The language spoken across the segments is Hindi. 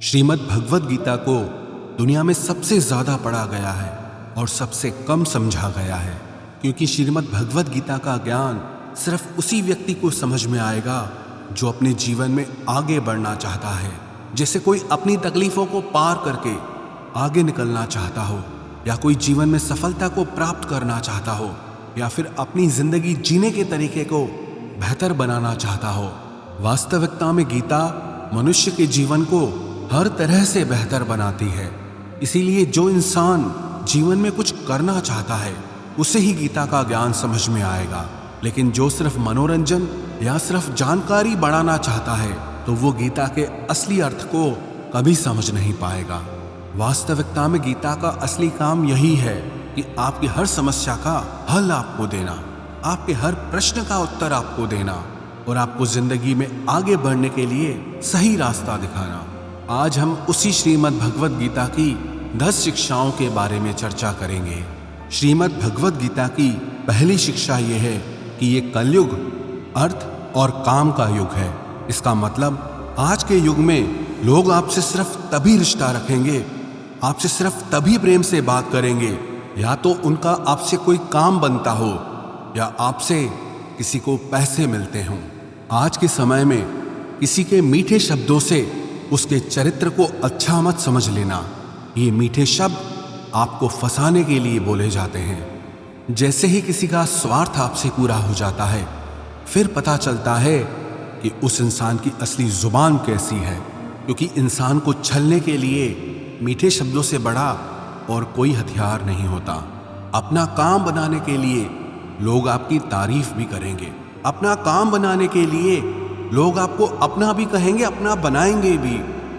श्रीमद् भगवद गीता को दुनिया में सबसे ज्यादा पढ़ा गया है और सबसे कम समझा गया है, क्योंकि श्रीमद् भगवद गीता का ज्ञान सिर्फ उसी व्यक्ति को समझ में आएगा जो अपने जीवन में आगे बढ़ना चाहता है। जैसे कोई अपनी तकलीफों को पार करके आगे निकलना चाहता हो, या कोई जीवन में सफलता को प्राप्त करना चाहता हो, या फिर अपनी जिंदगी जीने के तरीके को बेहतर बनाना चाहता हो। वास्तविकता में गीता मनुष्य के जीवन को हर तरह से बेहतर बनाती है। इसीलिए जो इंसान जीवन में कुछ करना चाहता है उसे ही गीता का ज्ञान समझ में आएगा, लेकिन जो सिर्फ मनोरंजन या सिर्फ जानकारी बढ़ाना चाहता है तो वो गीता के असली अर्थ को कभी समझ नहीं पाएगा। वास्तविकता में गीता का असली काम यही है कि आपकी हर समस्या का हल आपको देना, आपके हर प्रश्न का उत्तर आपको देना और आपको जिंदगी में आगे बढ़ने के लिए सही रास्ता दिखाना। आज हम उसी श्रीमद् भगवद गीता की 10 शिक्षाओं के बारे में चर्चा करेंगे। श्रीमद् भगवद गीता की पहली शिक्षा यह है कि ये कलयुग अर्थ और काम का युग है। इसका मतलब आज के युग में लोग आपसे सिर्फ तभी रिश्ता रखेंगे, आपसे सिर्फ तभी प्रेम से बात करेंगे, या तो उनका आपसे कोई काम बनता हो या आपसे किसी को पैसे मिलते हों। आज के समय में किसी के मीठे शब्दों से उसके चरित्र को अच्छा मत समझ लेना। ये मीठे शब्द आपको फंसाने के लिए बोले जाते हैं। जैसे ही किसी का स्वार्थ आपसे पूरा हो जाता है, फिर पता चलता है कि उस इंसान की असली जुबान कैसी है, क्योंकि इंसान को छलने के लिए मीठे शब्दों से बड़ा और कोई हथियार नहीं होता। अपना काम बनाने के लिए लोग आपकी तारीफ भी करेंगे, अपना काम बनाने के लिए लोग आपको अपना भी कहेंगे, अपना बनाएंगे भी।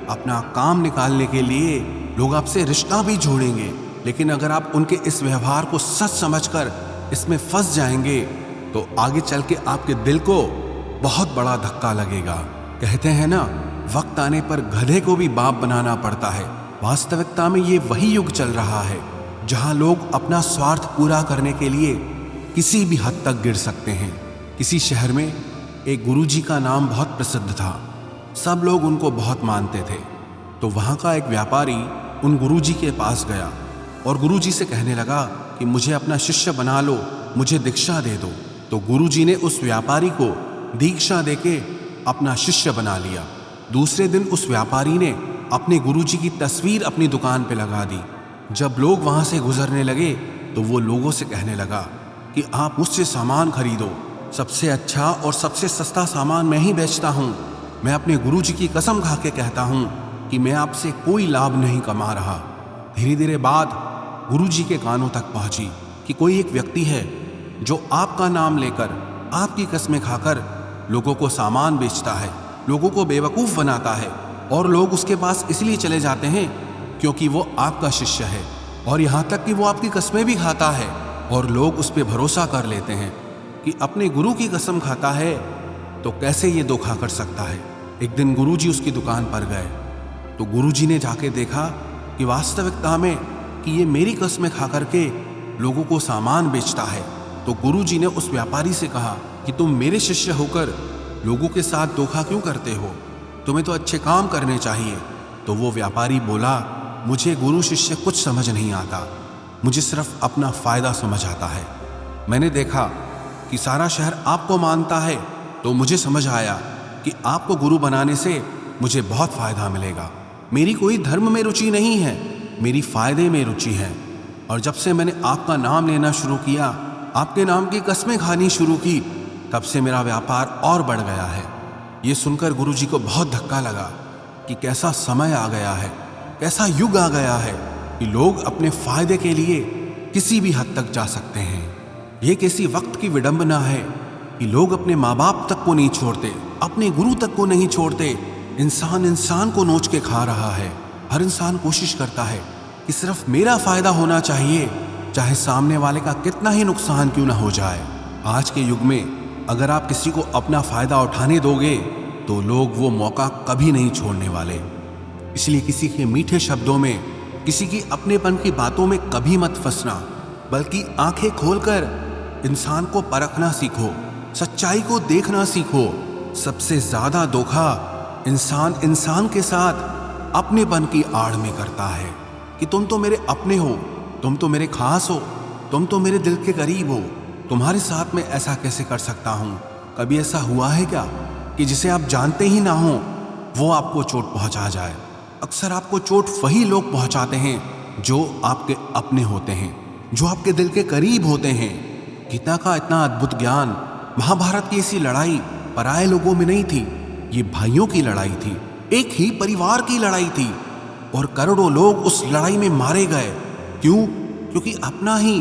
अपना काम निकालने के लिए लोग आपसे रिश्ता भी जोड़ेंगे, लेकिन अगर आप उनके इस व्यवहार को सच समझकर इसमें फंस जाएंगे तो आगे चल के आपके दिल को बहुत बड़ा धक्का लगेगा। कहते हैं ना, वक्त आने पर गधे को भी बाप बनाना पड़ता है। वास्तविकता में ये वही युग चल रहा है जहां लोग अपना स्वार्थ पूरा करने के लिए किसी भी हद तक गिर सकते हैं। किसी शहर में एक गुरुजी का नाम बहुत प्रसिद्ध था, सब लोग उनको बहुत मानते थे। तो वहाँ का एक व्यापारी उन गुरुजी के पास गया और गुरुजी से कहने लगा कि मुझे अपना शिष्य बना लो, मुझे दीक्षा दे दो। तो गुरुजी ने उस व्यापारी को दीक्षा देके अपना शिष्य बना लिया। दूसरे दिन उस व्यापारी ने अपने गुरुजी की तस्वीर अपनी दुकान पे लगा दी। जब लोग वहाँ से गुजरने लगे तो वो लोगों से कहने लगा कि आप मुझसे सामान खरीदो, सबसे अच्छा और सबसे सस्ता सामान मैं ही बेचता हूँ। मैं अपने गुरुजी की कसम खा के कहता हूँ कि मैं आपसे कोई लाभ नहीं कमा रहा। धीरे धीरे बात गुरुजी के कानों तक पहुँची कि कोई एक व्यक्ति है जो आपका नाम लेकर आपकी कसमें खाकर लोगों को सामान बेचता है, लोगों को बेवकूफ़ बनाता है, और लोग उसके पास इसलिए चले जाते हैं क्योंकि वो आपका शिष्य है, और यहाँ तक कि वो आपकी कसमें भी खाता है और लोग उस पर भरोसा कर लेते हैं कि अपने गुरु की कसम खाता है तो कैसे ये धोखा कर सकता है। एक दिन गुरुजी उसकी दुकान पर गए तो गुरुजी ने जाके देखा कि वास्तविकता में कि ये मेरी कसमें खा करके लोगों को सामान बेचता है। तो गुरुजी ने उस व्यापारी से कहा कि तुम मेरे शिष्य होकर लोगों के साथ धोखा क्यों करते हो, तुम्हें तो अच्छे काम करने चाहिए। तो वो व्यापारी बोला, मुझे गुरु शिष्य कुछ समझ नहीं आता, मुझे सिर्फ अपना फ़ायदा समझ आता है। मैंने देखा कि सारा शहर आपको मानता है तो मुझे समझ आया कि आपको गुरु बनाने से मुझे बहुत फ़ायदा मिलेगा। मेरी कोई धर्म में रुचि नहीं है, मेरी फ़ायदे में रुचि है। और जब से मैंने आपका नाम लेना शुरू किया, आपके नाम की कसमें खानी शुरू की, तब से मेरा व्यापार और बढ़ गया है। ये सुनकर गुरुजी को बहुत धक्का लगा कि कैसा समय आ गया है, कैसा युग आ गया है कि लोग अपने फ़ायदे के लिए किसी भी हद तक जा सकते हैं। ये कैसी वक्त की विडंबना है कि लोग अपने माँ बाप तक को नहीं छोड़ते, अपने गुरु तक को नहीं छोड़ते। इंसान इंसान को नोच के खा रहा है। हर इंसान कोशिश करता है कि सिर्फ मेरा फ़ायदा होना चाहिए, चाहे सामने वाले का कितना ही नुकसान क्यों ना हो जाए। आज के युग में अगर आप किसी को अपना फ़ायदा उठाने दोगे तो लोग वो मौका कभी नहीं छोड़ने वाले। इसलिए किसी के मीठे शब्दों में, किसी की अपनेपन की बातों में कभी मत फंसना, बल्कि आंखें खोलकर इंसान को परखना सीखो, सच्चाई को देखना सीखो। सबसे ज्यादा धोखा इंसान इंसान के साथ अपनेपन की आड़ में करता है कि तुम तो मेरे अपने हो, तुम तो मेरे खास हो, तुम तो मेरे दिल के करीब हो, तुम्हारे साथ में ऐसा कैसे कर सकता हूँ। कभी ऐसा हुआ है क्या कि जिसे आप जानते ही ना हो वो आपको चोट पहुंचा जाए। अक्सर आपको चोट वही लोग पहुंचाते हैं जो आपके अपने होते हैं, जो आपके दिल के करीब होते हैं। गीता का इतना अद्भुत ज्ञान, महाभारत की ऐसी लड़ाई पराये लोगों में नहीं थी, ये भाइयों की लड़ाई थी, एक ही परिवार की लड़ाई थी और करोड़ों लोग उस लड़ाई में मारे गए। क्यों? क्योंकि अपना ही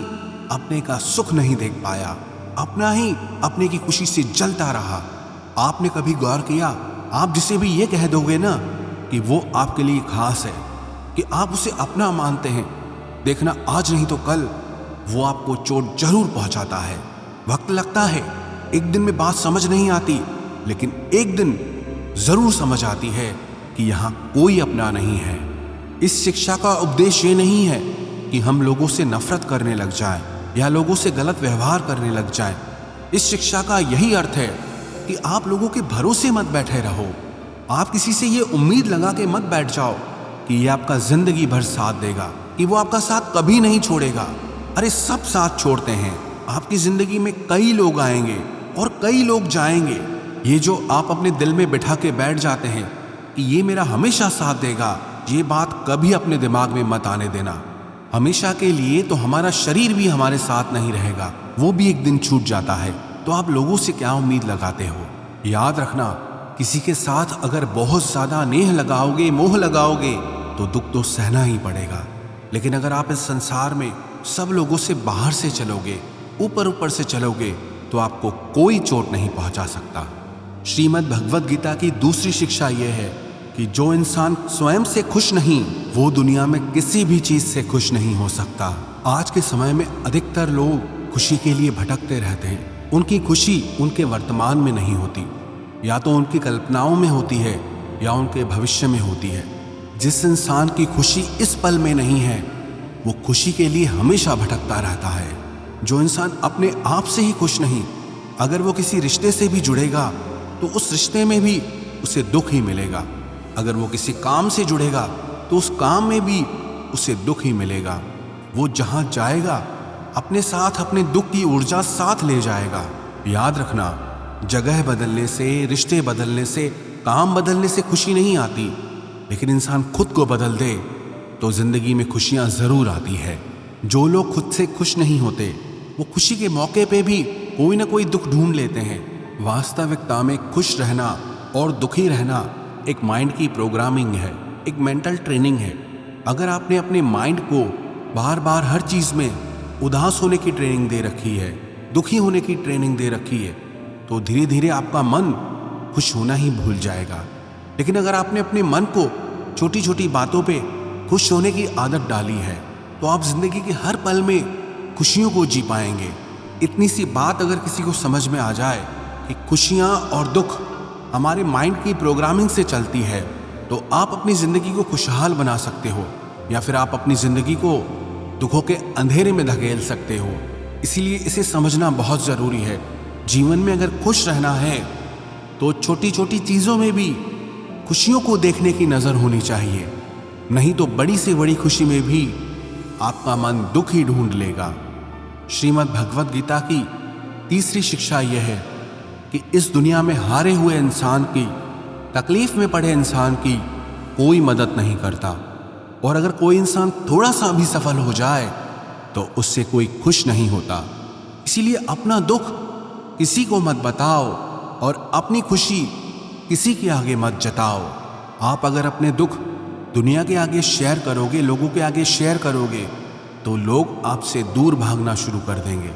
अपने का सुख नहीं देख पाया, अपना ही अपने की खुशी से जलता रहा। आपने कभी गौर किया, आप जिसे भी ये कह दोगे ना कि वो आपके लिए खास है, कि आप उसे अपना मानते हैं, देखना आज नहीं तो कल वो आपको चोट जरूर पहुंचाता है। वक्त लगता है, एक दिन में बात समझ नहीं आती, लेकिन एक दिन जरूर समझ आती है कि यहाँ कोई अपना नहीं है। इस शिक्षा का उपदेश ये नहीं है कि हम लोगों से नफरत करने लग जाएं या लोगों से गलत व्यवहार करने लग जाएं। इस शिक्षा का यही अर्थ है कि आप लोगों के भरोसे मत बैठे रहो। आप किसी से ये उम्मीद लगा के मत बैठ जाओ कि ये आपका जिंदगी भर साथ देगा, कि वो आपका साथ कभी नहीं छोड़ेगा। अरे सब साथ छोड़ते हैं। आपकी जिंदगी में कई लोग आएंगे और कई लोग जाएंगे। ये जो आप अपने दिल में बिठा के बैठ जाते हैं कि ये मेरा हमेशा साथ देगा, ये बात कभी अपने दिमाग में मत आने देना। हमेशा के लिए तो हमारा शरीर भी हमारे साथ नहीं रहेगा, वो भी एक दिन छूट जाता है। तो आप लोगों से क्या उम्मीद लगाते हो? याद रखना, किसी के साथ अगर बहुत ज्यादा नेह लगाओगे, मोह लगाओगे तो दुख तो सहना ही पड़ेगा। लेकिन अगर आप इस संसार में सब लोगों से बाहर से चलोगे, ऊपर ऊपर से चलोगे, तो आपको कोई चोट नहीं पहुंचा सकता। श्रीमद् भगवद गीता की दूसरी शिक्षा यह है कि जो इंसान स्वयं से खुश नहीं, वो दुनिया में किसी भी चीज से खुश नहीं हो सकता। आज के समय में अधिकतर लोग खुशी के लिए भटकते रहते हैं। उनकी खुशी उनके वर्तमान में नहीं होती, या तो उनकी कल्पनाओं में होती है या उनके भविष्य में होती है। जिस इंसान की खुशी इस पल में नहीं है, वो खुशी के लिए हमेशा भटकता रहता है। जो इंसान अपने आप से ही खुश नहीं, अगर वो किसी रिश्ते से भी जुड़ेगा तो उस रिश्ते में भी उसे दुख ही मिलेगा। अगर वो किसी काम से जुड़ेगा तो उस काम में भी उसे दुख ही मिलेगा। वो जहां जाएगा अपने साथ अपने दुख की ऊर्जा साथ ले जाएगा। याद रखना, जगह बदलने से, रिश्ते बदलने से, काम बदलने से खुशी नहीं आती, लेकिन इंसान खुद को बदल दे तो जिंदगी में खुशियां जरूर आती है। जो लोग खुद से खुश नहीं होते, वो खुशी के मौके पे भी कोई ना कोई दुख ढूंढ लेते हैं। वास्तविकता में खुश रहना और दुखी रहना एक माइंड की प्रोग्रामिंग है, एक मेंटल ट्रेनिंग है। अगर आपने अपने माइंड को बार बार हर चीज में उदास होने की ट्रेनिंग दे रखी है, दुखी होने की ट्रेनिंग दे रखी है, तो धीरे धीरे आपका मन खुश होना ही भूल जाएगा। लेकिन अगर आपने अपने मन को छोटी छोटी बातों पे खुश होने की आदत डाली है, तो आप जिंदगी के हर पल में खुशियों को जी पाएंगे। इतनी सी बात अगर किसी को समझ में आ जाए कि खुशियाँ और दुख हमारे माइंड की प्रोग्रामिंग से चलती है, तो आप अपनी ज़िंदगी को खुशहाल बना सकते हो, या फिर आप अपनी ज़िंदगी को दुखों के अंधेरे में धकेल सकते हो। इसीलिए इसे समझना बहुत ज़रूरी है। जीवन में अगर खुश रहना है तो छोटी छोटी चीज़ों में भी खुशियों को देखने की नज़र होनी चाहिए, नहीं तो बड़ी से बड़ी खुशी में भी आपका मन दुख ही ढूंढ लेगा। श्रीमद् भगवद गीता की तीसरी शिक्षा यह है कि इस दुनिया में हारे हुए इंसान की, तकलीफ में पड़े इंसान की कोई मदद नहीं करता, और अगर कोई इंसान थोड़ा सा भी सफल हो जाए तो उससे कोई खुश नहीं होता। इसीलिए अपना दुख किसी को मत बताओ और अपनी खुशी किसी के आगे मत जताओ। आप अगर अपने दुख दुनिया के आगे शेयर करोगे, लोगों के आगे शेयर करोगे, तो लोग आपसे दूर भागना शुरू कर देंगे,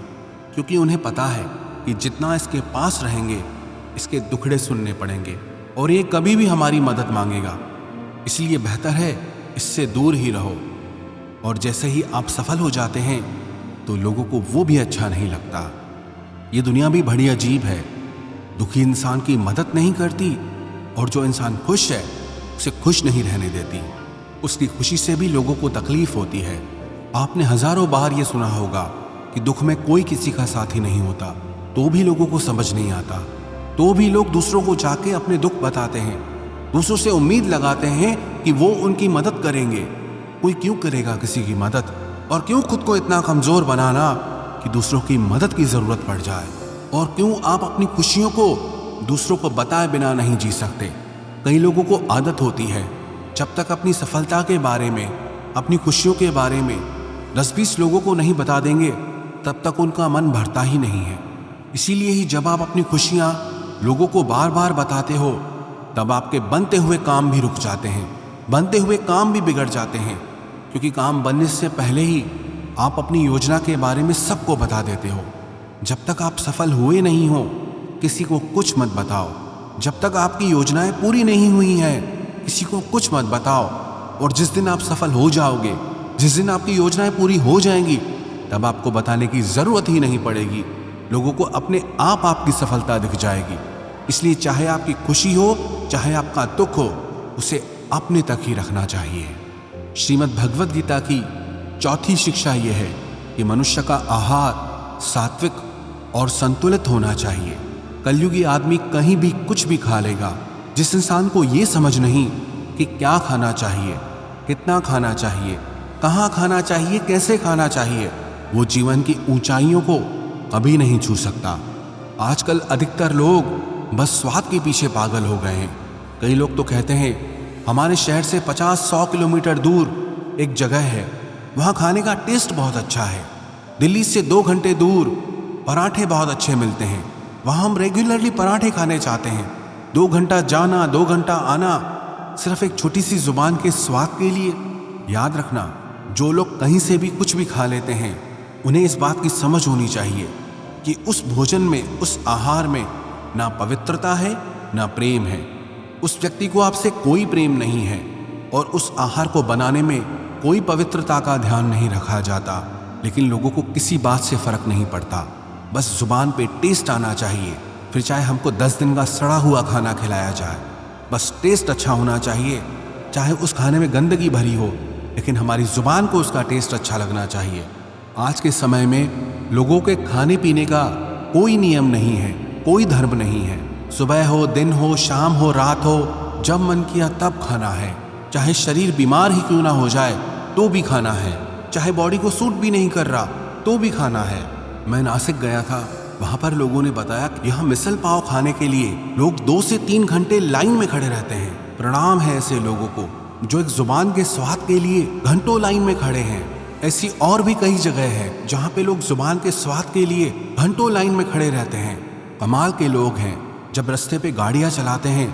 क्योंकि उन्हें पता है कि जितना इसके पास रहेंगे इसके दुखड़े सुनने पड़ेंगे और ये कभी भी हमारी मदद मांगेगा। इसलिए बेहतर है इससे दूर ही रहो। और जैसे ही आप सफल हो जाते हैं तो लोगों को वो भी अच्छा नहीं लगता। ये दुनिया भी बड़ी अजीब है। दुखी इंसान की मदद नहीं करती और जो इंसान खुश है उसे खुश नहीं रहने देती। उसकी खुशी से भी लोगों को तकलीफ होती है। आपने हजारों बार ये सुना होगा कि दुख में कोई किसी का साथी नहीं होता, तो भी लोगों को समझ नहीं आता, तो भी लोग दूसरों को जाके अपने दुख बताते हैं, दूसरों से उम्मीद लगाते हैं कि वो उनकी मदद करेंगे। कोई क्यों करेगा किसी की मदद, और क्यों खुद को इतना कमजोर बनाना कि दूसरों की मदद की जरूरत पड़ जाए। और क्यों आप अपनी खुशियों को दूसरों को बताए बिना नहीं जी सकते। कई लोगों को आदत होती है, जब तक अपनी सफलता के बारे में, अपनी खुशियों के बारे में 10-20 लोगों को नहीं बता देंगे, तब तक उनका मन भरता ही नहीं है। इसीलिए ही जब आप अपनी खुशियां लोगों को बार बार बताते हो, तब आपके बनते हुए काम भी रुक जाते हैं, बनते हुए काम भी बिगड़ जाते हैं। क्योंकि काम बनने से पहले ही आप अपनी योजना के बारे में सबको बता देते हो। जब तक आप सफल हुए नहीं हो, किसी को कुछ मत बताओ। जब तक आपकी योजनाएं पूरी नहीं हुई हैं, किसी को कुछ मत बताओ। और जिस दिन आप सफल हो जाओगे, जिस दिन आपकी योजनाएं पूरी हो जाएंगी, तब आपको बताने की जरूरत ही नहीं पड़ेगी। लोगों को अपने आप आपकी सफलता दिख जाएगी। इसलिए चाहे आपकी खुशी हो, चाहे आपका दुख हो, उसे अपने तक ही रखना चाहिए। श्रीमद् भगवद गीता की चौथी शिक्षा यह है कि मनुष्य का आहार सात्विक और संतुलित होना चाहिए। कलयुगी आदमी कहीं भी कुछ भी खा लेगा। जिस इंसान को ये समझ नहीं कि क्या खाना चाहिए, कितना खाना चाहिए, कहाँ खाना चाहिए, कैसे खाना चाहिए, वो जीवन की ऊंचाइयों को कभी नहीं छू सकता। आजकल अधिकतर लोग बस स्वाद के पीछे पागल हो गए हैं। कई लोग तो कहते हैं हमारे शहर से 50-100 किलोमीटर दूर एक जगह है, वहाँ खाने का टेस्ट बहुत अच्छा है। दिल्ली से 2 घंटे दूर पराठे बहुत अच्छे मिलते हैं, वहाँ हम रेगुलरली पराठे खाने चाहते हैं। 2 घंटा जाना, 2 घंटा आना, सिर्फ एक छोटी सी जुबान के स्वाद के लिए। याद रखना, जो लोग कहीं से भी कुछ भी खा लेते हैं, उन्हें इस बात की समझ होनी चाहिए कि उस भोजन में, उस आहार में ना पवित्रता है, ना प्रेम है। उस व्यक्ति को आपसे कोई प्रेम नहीं है और उस आहार को बनाने में कोई पवित्रता का ध्यान नहीं रखा जाता। लेकिन लोगों को किसी बात से फर्क नहीं पड़ता, बस जुबान पे टेस्ट आना चाहिए। फिर चाहे हमको 10 दिन का सड़ा हुआ खाना खिलाया जाए, बस टेस्ट अच्छा होना चाहिए। चाहे उस खाने में गंदगी भरी हो, लेकिन हमारी जुबान को उसका टेस्ट अच्छा लगना चाहिए। आज के समय में लोगों के खाने पीने का कोई नियम नहीं है, कोई धर्म नहीं है। सुबह हो, दिन हो, शाम हो, रात हो, जब मन किया तब खाना है। चाहे शरीर बीमार ही क्यों ना हो जाए तो भी खाना है। चाहे बॉडी को सूट भी नहीं कर रहा तो भी खाना है। मैं नासिक गया था, वहां पर लोगों ने बताया कि यहाँ मिसल पाव खाने के लिए लोग 2 से 3 घंटे लाइन में खड़े रहते हैं। प्रणाम है ऐसे लोगों को जो एक जुबान के स्वाद के लिए घंटों लाइन में खड़े हैं। ऐसी और भी कई जगह है जहाँ पे लोग जुबान के स्वाद के लिए घंटों लाइन में खड़े रहते हैं। कमाल के लोग हैं। जब रास्ते पे गाड़ियाँ चलाते हैं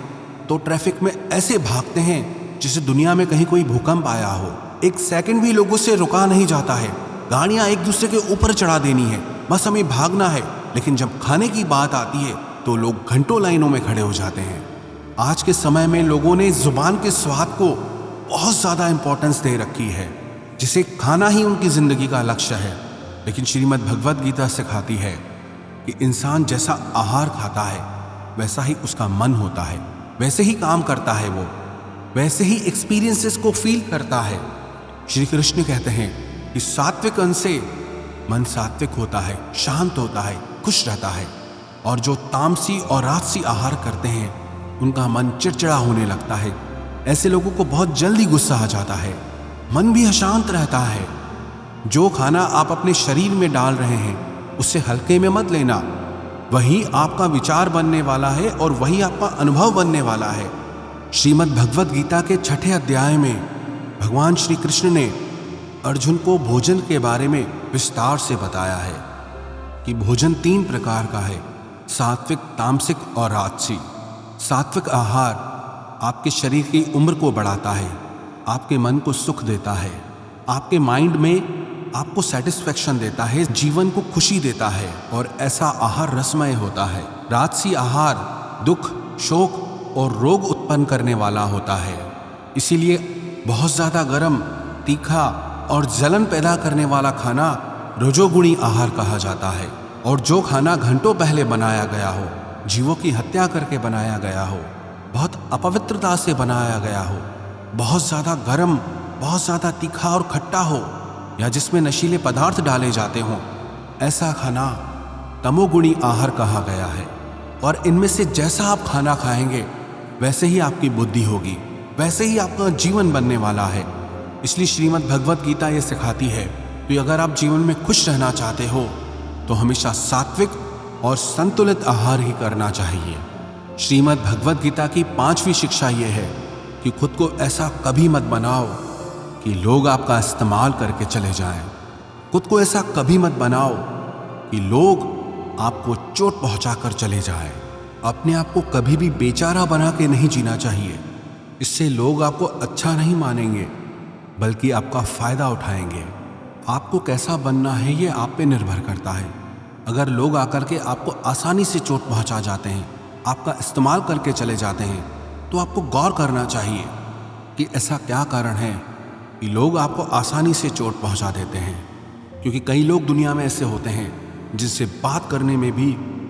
तो ट्रैफिक में ऐसे भागते हैं जैसे दुनिया में कहीं कोई भूकंप आया हो। 1 सेकंड भी लोगों से रुका नहीं जाता है। गाड़ियाँ एक दूसरे के ऊपर चढ़ा देनी है, बस हमें भागना है। लेकिन जब खाने की बात आती है तो लोग घंटों लाइनों में खड़े हो जाते हैं। आज के समय में लोगों ने जुबान के स्वाद को बहुत ज़्यादा इंपॉर्टेंस दे रखी है, जिसे खाना ही उनकी ज़िंदगी का लक्ष्य है। लेकिन श्रीमद् भगवद गीता सिखाती है कि इंसान जैसा आहार खाता है वैसा ही उसका मन होता है, वैसे ही काम करता है, वो वैसे ही एक्सपीरियंसेस को फील करता है। श्री कृष्ण कहते हैं कि सात्विक अन्न से मन सात्विक होता है, शांत होता है, खुश रहता है। और जो तामसी और राजसी आहार करते हैं उनका मन चिड़चिड़ा होने लगता है। ऐसे लोगों को बहुत जल्दी गुस्सा आ जाता है, मन भी अशांत रहता है। जो खाना आप अपने शरीर में डाल रहे हैं उससे हल्के में मत लेना। वही आपका विचार बनने वाला है और वही आपका अनुभव बनने वाला है। श्रीमद् भगवद गीता के 6ठे अध्याय में भगवान श्री कृष्ण ने अर्जुन को भोजन के बारे में विस्तार से बताया है कि भोजन 3 प्रकार का है, सात्विक, तामसिक और राजसी। सात्विक आहार आपके शरीर की उम्र को बढ़ाता है, आपके मन को सुख देता है, आपके माइंड में आपको सेटिस्फैक्शन देता है, जीवन को खुशी देता है और ऐसा आहार रसमय होता है। राजसी आहार दुख, शोक और रोग उत्पन्न करने वाला होता है। इसीलिए बहुत ज़्यादा गर्म, तीखा और जलन पैदा करने वाला खाना रजोगुणी आहार कहा जाता है। और जो खाना घंटों पहले बनाया गया हो, जीवों की हत्या करके बनाया गया हो, बहुत अपवित्रता से बनाया गया हो, बहुत ज़्यादा गर्म, बहुत ज़्यादा तीखा और खट्टा हो, या जिसमें नशीले पदार्थ डाले जाते हों, ऐसा खाना तमोगुणी आहार कहा गया है। और इनमें से जैसा आप खाना खाएंगे वैसे ही आपकी बुद्धि होगी, वैसे ही आपका जीवन बनने वाला है। इसलिए श्रीमद् भगवद गीता ये सिखाती है कि अगर आप जीवन में खुश रहना चाहते हो तो हमेशा सात्विक और संतुलित आहार ही करना चाहिए। श्रीमद् भगवद गीता की 5वीं शिक्षा ये है कि खुद को ऐसा कभी मत बनाओ कि लोग आपका इस्तेमाल करके चले जाएं। खुद को ऐसा कभी मत बनाओ कि लोग आपको चोट पहुंचाकर चले जाएं। अपने आप को कभी भी बेचारा बना के नहीं जीना चाहिए। इससे लोग आपको अच्छा नहीं मानेंगे बल्कि आपका फायदा उठाएंगे। आपको कैसा बनना है ये आप पे निर्भर करता है। अगर लोग आकर के आपको आसानी से चोट पहुंचा जाते हैं, आपका इस्तेमाल करके चले जाते हैं, तो आपको गौर करना चाहिए कि ऐसा क्या कारण है कि लोग आपको आसानी से चोट पहुंचा देते हैं। क्योंकि कई लोग दुनिया में ऐसे होते हैं जिनसे बात करने में भी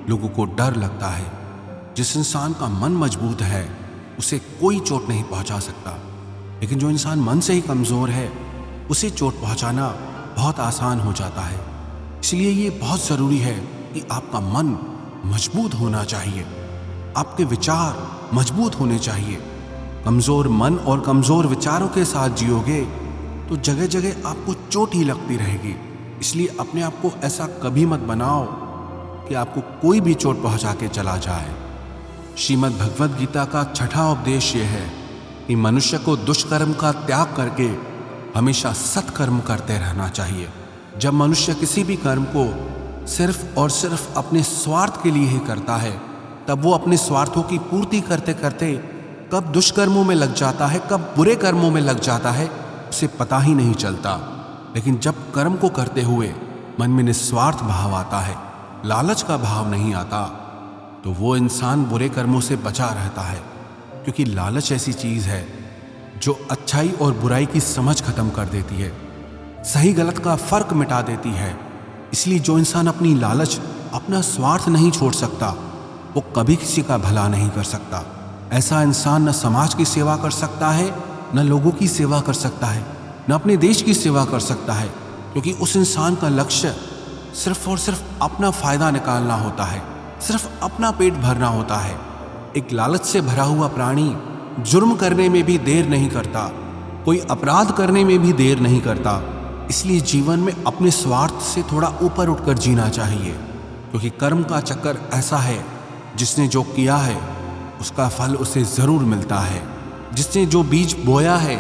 लोगों को डर लगता है। जिस इंसान का मन मजबूत है उसे कोई चोट नहीं पहुंचा सकता, लेकिन जो इंसान मन से ही कमज़ोर है उसे चोट पहुंचाना बहुत आसान हो जाता है। इसलिए ये बहुत ज़रूरी है कि आपका मन मजबूत होना चाहिए, आपके विचार मजबूत होने चाहिए। कमज़ोर मन और कमज़ोर विचारों के साथ जियोगे तो जगह जगह आपको चोट ही लगती रहेगी। इसलिए अपने आप को ऐसा कभी मत बनाओ कि आपको कोई भी चोट पहुंचा के चला जाए। श्रीमद् भगवद गीता का 6वां उपदेश ये है कि मनुष्य को दुष्कर्म का त्याग करके हमेशा सत्कर्म करते रहना चाहिए। जब मनुष्य किसी भी कर्म को सिर्फ और सिर्फ अपने स्वार्थ के लिए ही करता है, तब वो अपने स्वार्थों की पूर्ति करते करते कब दुष्कर्मों में लग जाता है, कब बुरे कर्मों में लग जाता है, उसे पता ही नहीं चलता। लेकिन जब कर्म को करते हुए मन में निस्वार्थ भाव आता है, लालच का भाव नहीं आता, तो वो इंसान बुरे कर्मों से बचा रहता है। क्योंकि लालच ऐसी चीज़ है जो अच्छाई और बुराई की समझ खत्म कर देती है, सही गलत का फर्क मिटा देती है। इसलिए जो इंसान अपनी लालच, अपना स्वार्थ नहीं छोड़ सकता, वो कभी किसी का भला नहीं कर सकता। ऐसा इंसान न समाज की सेवा कर सकता है, न लोगों की सेवा कर सकता है, न अपने देश की सेवा कर सकता है। क्योंकि उस इंसान का लक्ष्य सिर्फ और सिर्फ अपना फायदा निकालना होता है, सिर्फ अपना पेट भरना होता है। एक लालच से भरा हुआ प्राणी जुर्म करने में भी देर नहीं करता, कोई अपराध करने में भी देर नहीं करता। इसलिए जीवन में अपने स्वार्थ से थोड़ा ऊपर उठकर जीना चाहिए। क्योंकि कर्म का चक्कर ऐसा है, जिसने जो किया है उसका फल उसे ज़रूर मिलता है। जिसने जो बीज बोया है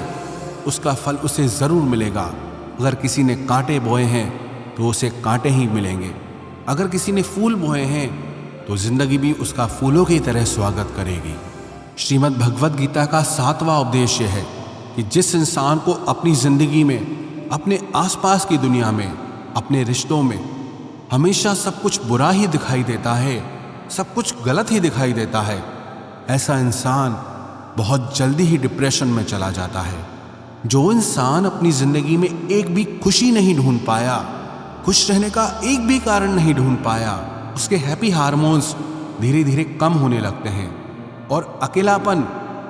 उसका फल उसे ज़रूर मिलेगा। अगर किसी ने कांटे बोए हैं तो उसे कांटे ही मिलेंगे। अगर किसी ने फूल बोए हैं तो जिंदगी भी उसका फूलों की तरह स्वागत करेगी। श्रीमद् भगवद गीता का 7वां उपदेश यह है कि जिस इंसान को अपनी जिंदगी में, अपने आसपास की दुनिया में, अपने रिश्तों में हमेशा सब कुछ बुरा ही दिखाई देता है, सब कुछ गलत ही दिखाई देता है, ऐसा इंसान बहुत जल्दी ही डिप्रेशन में चला जाता है। जो इंसान अपनी जिंदगी में एक भी खुशी नहीं ढूंढ पाया, खुश रहने का एक भी कारण नहीं ढूंढ पाया, उसके हैप्पी हार्मोन्स धीरे धीरे कम होने लगते हैं और अकेलापन,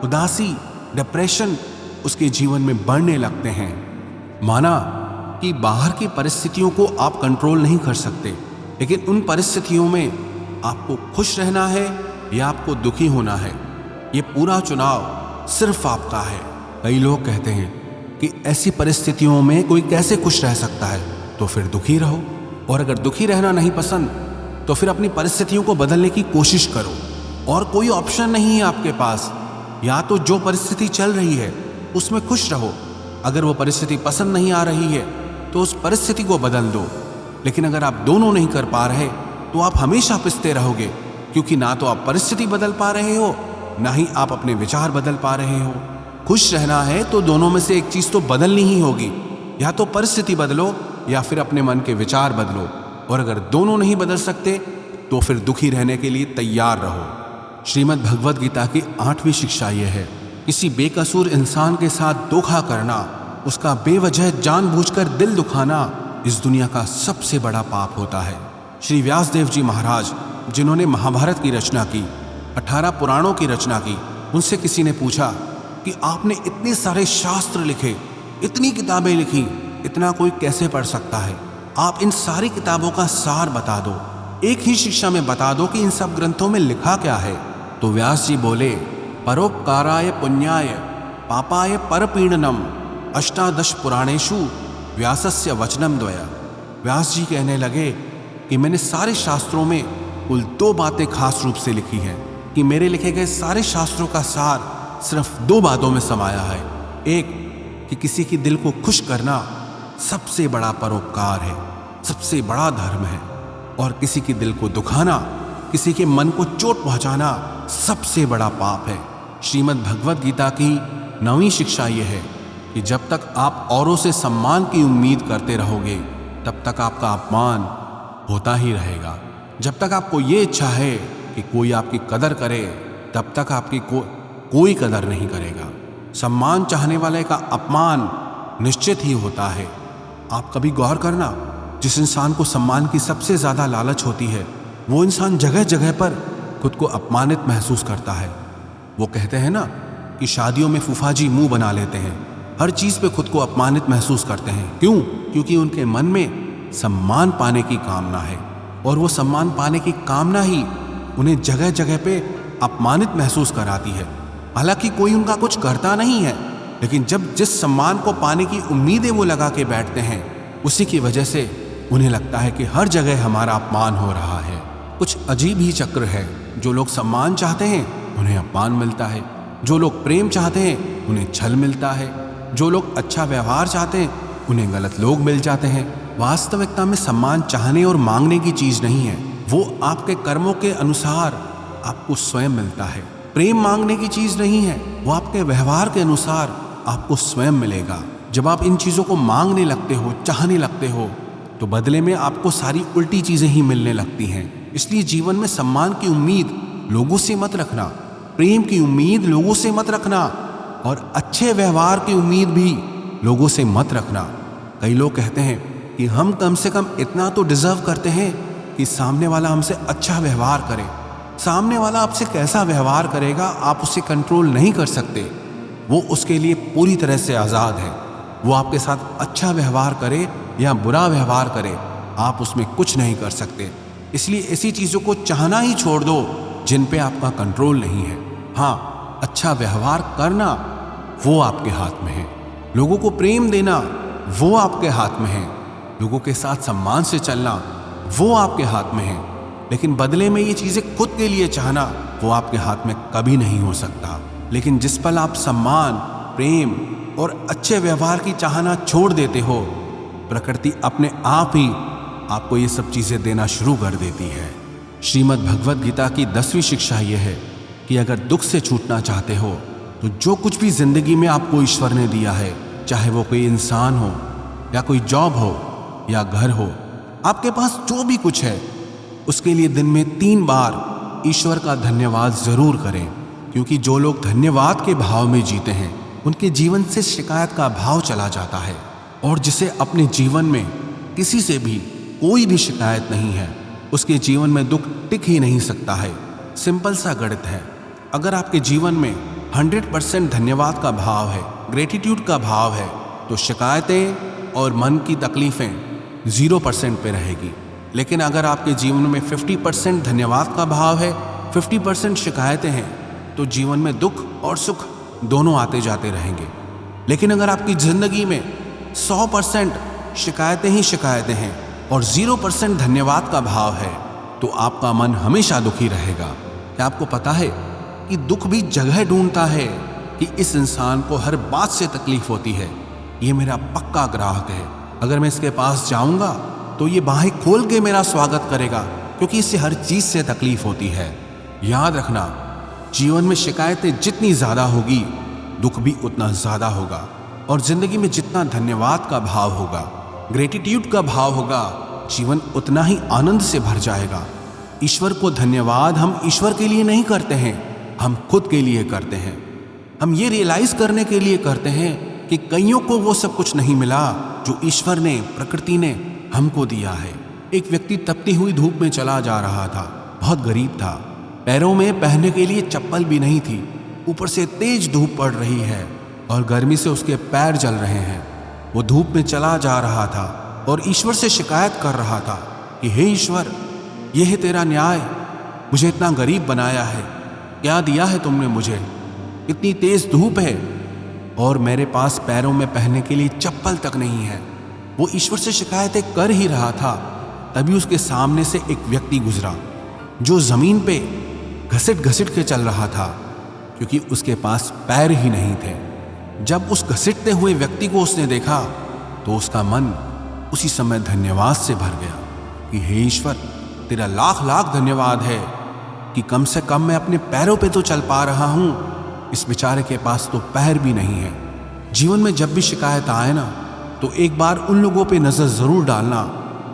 उदासी, डिप्रेशन उसके जीवन में बढ़ने लगते हैं। माना कि बाहर की परिस्थितियों को आप कंट्रोल नहीं कर सकते, लेकिन उन परिस्थितियों में आपको खुश रहना है या आपको दुखी होना है, ये पूरा चुनाव सिर्फ आपका है। कई लोग कहते हैं कि ऐसी परिस्थितियों में कोई कैसे खुश रह सकता है, तो फिर दुखी रहो। और अगर दुखी रहना नहीं पसंद तो फिर अपनी परिस्थितियों को बदलने की कोशिश करो। और कोई ऑप्शन नहीं है आपके पास। या तो जो परिस्थिति चल रही है उसमें खुश रहो, अगर वो परिस्थिति पसंद नहीं आ रही है तो उस परिस्थिति को बदल दो। लेकिन अगर आप दोनों नहीं कर पा रहे तो आप हमेशा पिसते रहोगे, क्योंकि ना तो आप परिस्थिति बदल पा रहे हो, ना ही आप अपने विचार बदल पा रहे हो। खुश रहना है तो दोनों में से एक चीज़ तो बदलनी ही होगी, या तो परिस्थिति बदलो या फिर अपने मन के विचार बदलो। और अगर दोनों नहीं बदल सकते तो फिर दुखी रहने के लिए तैयार रहो। श्रीमद् भगवद गीता की 8वीं शिक्षा यह है, किसी बेकसूर इंसान के साथ धोखा करना, उसका बेवजह जानबूझकर दिल दुखाना इस दुनिया का सबसे बड़ा पाप होता है। श्री व्यासदेव जी महाराज, जिन्होंने महाभारत की रचना की, 18 पुराणों की रचना की, उनसे किसी ने पूछा कि आपने इतने सारे शास्त्र लिखे, इतनी किताबें लिखी, इतना कोई कैसे पढ़ सकता है? आप इन सारी किताबों का सार बता दो, एक ही शिक्षा में बता दो कि इन सब ग्रंथों में लिखा क्या है। तो व्यास जी बोले, परोपकाराय पुण्याय पापाय परपीडनम अष्टादश पुराणेषु व्यासस्य वचनम द्वया। व्यास जी कहने लगे कि मैंने सारे शास्त्रों में कुल 2 बातें खास रूप से लिखी हैं, कि मेरे लिखे गए सारे शास्त्रों का सार सिर्फ 2 बातों में समाया है। एक, कि किसी की दिल को खुश करना सबसे बड़ा परोपकार है, सबसे बड़ा धर्म है, और किसी की दिल को दुखाना, किसी के मन को चोट पहुंचाना सबसे बड़ा पाप है। श्रीमद् भगवद गीता की 9वीं शिक्षा यह है कि जब तक आप औरों से सम्मान की उम्मीद करते रहोगे तब तक आपका अपमान होता ही रहेगा। जब तक आपको ये इच्छा है कि कोई आपकी कदर करे तब तक आपकी कोई कदर नहीं करेगा। सम्मान चाहने वाले का अपमान निश्चित ही होता है। आप कभी गौर करना, जिस इंसान को सम्मान की सबसे ज्यादा लालच होती है वो इंसान जगह जगह पर खुद को अपमानित महसूस करता है। वो कहते हैं ना कि शादियों में फूफाजी मुंह बना लेते हैं, हर चीज पे खुद को अपमानित महसूस करते हैं। क्यों? क्योंकि उनके मन में सम्मान पाने की कामना है, और वो सम्मान पाने की कामना ही उन्हें जगह जगह पे अपमानित महसूस कराती है। हालांकि कोई उनका कुछ करता नहीं है, लेकिन जब जिस सम्मान को पाने की उम्मीदें वो लगा के बैठते हैं उसी की वजह से उन्हें लगता है कि हर जगह हमारा अपमान हो रहा है। कुछ अजीब ही चक्र है। जो लोग सम्मान चाहते हैं उन्हें अपमान मिलता है, जो लोग प्रेम चाहते हैं उन्हें छल मिलता है, जो लोग अच्छा व्यवहार चाहते हैं उन्हें गलत लोग मिल जाते हैं। वास्तविकता में सम्मान चाहने और मांगने की चीज नहीं है, वो आपके कर्मों के अनुसार आपको स्वयं मिलता है। प्रेम मांगने की चीज नहीं है, वो आपके व्यवहार के अनुसार आपको स्वयं मिलेगा। जब आप इन चीजों को मांगने लगते हो, चाहने लगते हो, तो बदले में आपको सारी उल्टी चीजें ही मिलने लगती हैं। इसलिए जीवन में सम्मान की उम्मीद लोगों से मत रखना, प्रेम की उम्मीद लोगों से मत रखना, और अच्छे व्यवहार की उम्मीद भी लोगों से मत रखना। कई लोग कहते हैं कि हम कम से कम इतना तो डिजर्व करते हैं कि सामने वाला हमसे अच्छा व्यवहार करे। सामने वाला आपसे कैसा व्यवहार करेगा आप उसे कंट्रोल नहीं कर सकते, वो उसके लिए पूरी तरह से आज़ाद है। वो आपके साथ अच्छा व्यवहार करे या बुरा व्यवहार करे, आप उसमें कुछ नहीं कर सकते। इसलिए ऐसी चीज़ों को चाहना ही छोड़ दो जिन पे आपका कंट्रोल नहीं है। हाँ, अच्छा व्यवहार करना वो आपके हाथ में है, लोगों को प्रेम देना वो आपके हाथ में है, लोगों के साथ सम्मान से चलना वो आपके हाथ में है, लेकिन बदले में ये चीज़ें खुद के लिए चाहना वो आपके हाथ में कभी नहीं हो सकता। लेकिन जिस पल आप सम्मान, प्रेम और अच्छे व्यवहार की चाहना छोड़ देते हो, प्रकृति अपने आप ही आपको ये सब चीजें देना शुरू कर देती है। श्रीमद् भगवद गीता की 10वीं शिक्षा यह है कि अगर दुख से छूटना चाहते हो तो जो कुछ भी जिंदगी में आपको ईश्वर ने दिया है, चाहे वो कोई इंसान हो या कोई जॉब हो या घर हो, आपके पास जो भी कुछ है उसके लिए दिन में 3 बार ईश्वर का धन्यवाद जरूर करें। क्योंकि जो लोग धन्यवाद के भाव में जीते हैं उनके जीवन से शिकायत का भाव चला जाता है, और जिसे अपने जीवन में किसी से भी कोई भी शिकायत नहीं है उसके जीवन में दुख टिक ही नहीं सकता है। सिंपल सा गणित है, अगर आपके जीवन में 100% धन्यवाद का भाव है, ग्रेटिट्यूड का भाव है, तो शिकायतें और मन की तकलीफें 0% पे रहेगी। लेकिन अगर आपके जीवन में 50% धन्यवाद का भाव है, 50% शिकायतें हैं, तो जीवन में दुख और सुख दोनों आते जाते रहेंगे। लेकिन अगर आपकी जिंदगी में 100% शिकायतें ही शिकायतें हैं और 0% धन्यवाद का भाव है, तो आपका मन हमेशा दुखी रहेगा। क्या आपको पता है कि दुख भी जगह ढूंढता है कि इस इंसान को हर बात से तकलीफ होती है, ये मेरा पक्का ग्राहक है, अगर मैं इसके पास जाऊंगा तो ये बाहें खोल के मेरा स्वागत करेगा, क्योंकि इससे हर चीज से तकलीफ होती है। याद रखना, जीवन में शिकायतें जितनी ज्यादा होगी दुख भी उतना ज्यादा होगा, और जिंदगी में जितना धन्यवाद का भाव होगा, ग्रेटिट्यूड का भाव होगा, जीवन उतना ही आनंद से भर जाएगा। ईश्वर को धन्यवाद हम ईश्वर के लिए नहीं करते हैं, हम खुद के लिए करते हैं। हम ये रियलाइज करने के लिए करते हैं कि कईयों को वो सब कुछ नहीं मिला जो ईश्वर ने, प्रकृति ने हमको दिया है। एक व्यक्ति तपती हुई धूप में चला जा रहा था, बहुत गरीब था, पैरों में पहनने के लिए चप्पल भी नहीं थी, ऊपर से तेज धूप पड़ रही है और गर्मी से उसके पैर जल रहे हैं। वो धूप में चला जा रहा था और ईश्वर से शिकायत कर रहा था कि हे ईश्वर, ये है तेरा न्याय, मुझे इतना गरीब बनाया है, क्या दिया है तुमने मुझे, इतनी तेज धूप है, और मेरे पास पैरों में पहनने के लिए चप्पल तक नहीं है। वो ईश्वर से शिकायतें कर ही रहा था, तभी उसके सामने से एक व्यक्ति गुजरा जो जमीन पे घसीट घसीट के चल रहा था, क्योंकि उसके पास पैर ही नहीं थे। जब उस घसीटते हुए व्यक्ति को उसने देखा तो उसका मन उसी समय धन्यवाद से भर गया कि हे ईश्वर, तेरा लाख लाख धन्यवाद है कि कम से कम मैं अपने पैरों पे तो चल पा रहा हूं। इस बेचारे के पास तो पैर भी नहीं है। जीवन में जब भी शिकायत आए ना, तो एक बार उन लोगों पे नजर जरूर डालना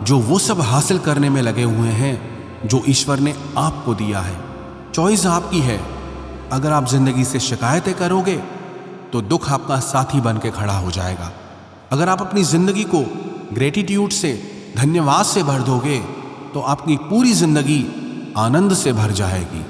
जो वो सब हासिल करने में लगे हुए हैं जो ईश्वर ने आपको दिया है। चॉइस आपकी है। अगर आप जिंदगी से शिकायतें करोगे तो दुख आपका साथी बन के खड़ा हो जाएगा। अगर आप अपनी जिंदगी को ग्रेटिट्यूड से, धन्यवाद से भर दोगे तो आपकी पूरी जिंदगी आनंद से भर जाएगी।